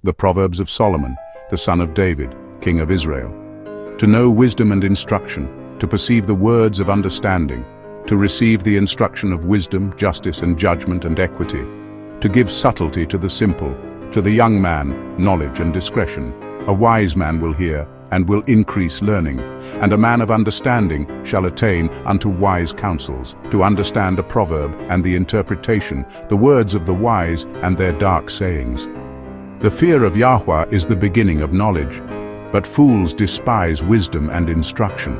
The Proverbs of Solomon, the son of David, king of Israel. To know wisdom and instruction, to perceive the words of understanding, to receive the instruction of wisdom, justice and judgment and equity, to give subtlety to the simple, to the young man, knowledge and discretion. A wise man will hear, and will increase learning, and a man of understanding shall attain unto wise counsels, to understand a proverb and the interpretation, the words of the wise and their dark sayings. The fear of Yahuah is the beginning of knowledge, but fools despise wisdom and instruction.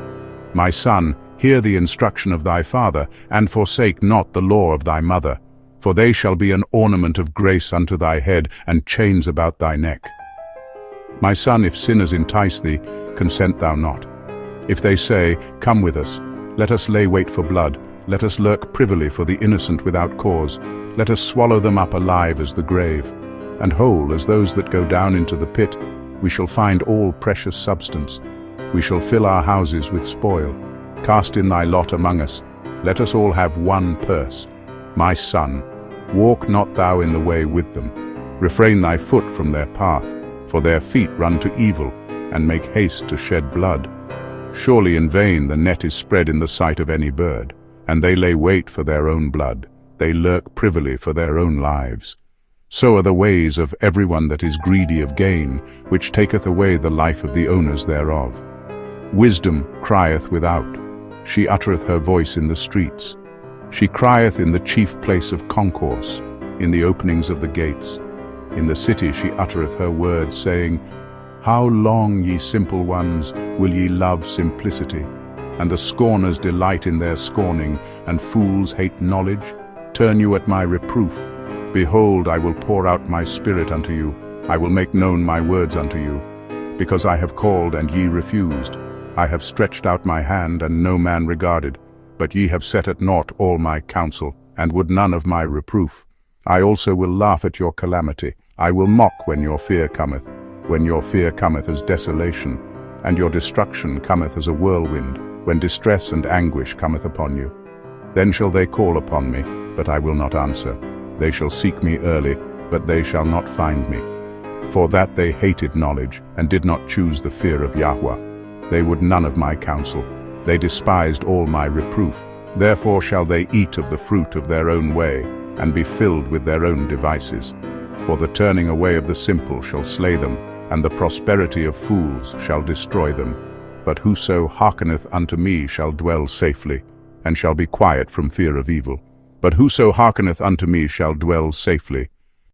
My son, hear the instruction of thy father, and forsake not the law of thy mother, for they shall be an ornament of grace unto thy head, and chains about thy neck. My son, if sinners entice thee, consent thou not. If they say, Come with us, let us lay wait for blood, let us lurk privily for the innocent without cause, let us swallow them up alive as the grave, and whole as those that go down into the pit, we shall find all precious substance. We shall fill our houses with spoil. Cast in thy lot among us, let us all have one purse. My son, walk not thou in the way with them, refrain thy foot from their path, for their feet run to evil, and make haste to shed blood. Surely in vain the net is spread in the sight of any bird, and they lay wait for their own blood, they lurk privily for their own lives. So are the ways of everyone that is greedy of gain, which taketh away the life of the owners thereof. Wisdom crieth without, she uttereth her voice in the streets. She crieth in the chief place of concourse, in the openings of the gates. In the city she uttereth her words, saying, How long, ye simple ones, will ye love simplicity? And the scorners delight in their scorning, and fools hate knowledge? Turn you at my reproof. Behold, I will pour out my spirit unto you, I will make known my words unto you. Because I have called, and ye refused. I have stretched out my hand, and no man regarded. But ye have set at naught all my counsel, and would none of my reproof. I also will laugh at your calamity. I will mock when your fear cometh as desolation, and your destruction cometh as a whirlwind, when distress and anguish cometh upon you. Then shall they call upon me, but I will not answer. They shall seek me early, but they shall not find me. For that they hated knowledge, and did not choose the fear of Yahuah. They would none of my counsel. They despised all my reproof. Therefore shall they eat of the fruit of their own way, and be filled with their own devices. For the turning away of the simple shall slay them, and the prosperity of fools shall destroy them. But whoso hearkeneth unto me shall dwell safely, and shall be quiet from fear of evil. But whoso hearkeneth unto me shall dwell safely,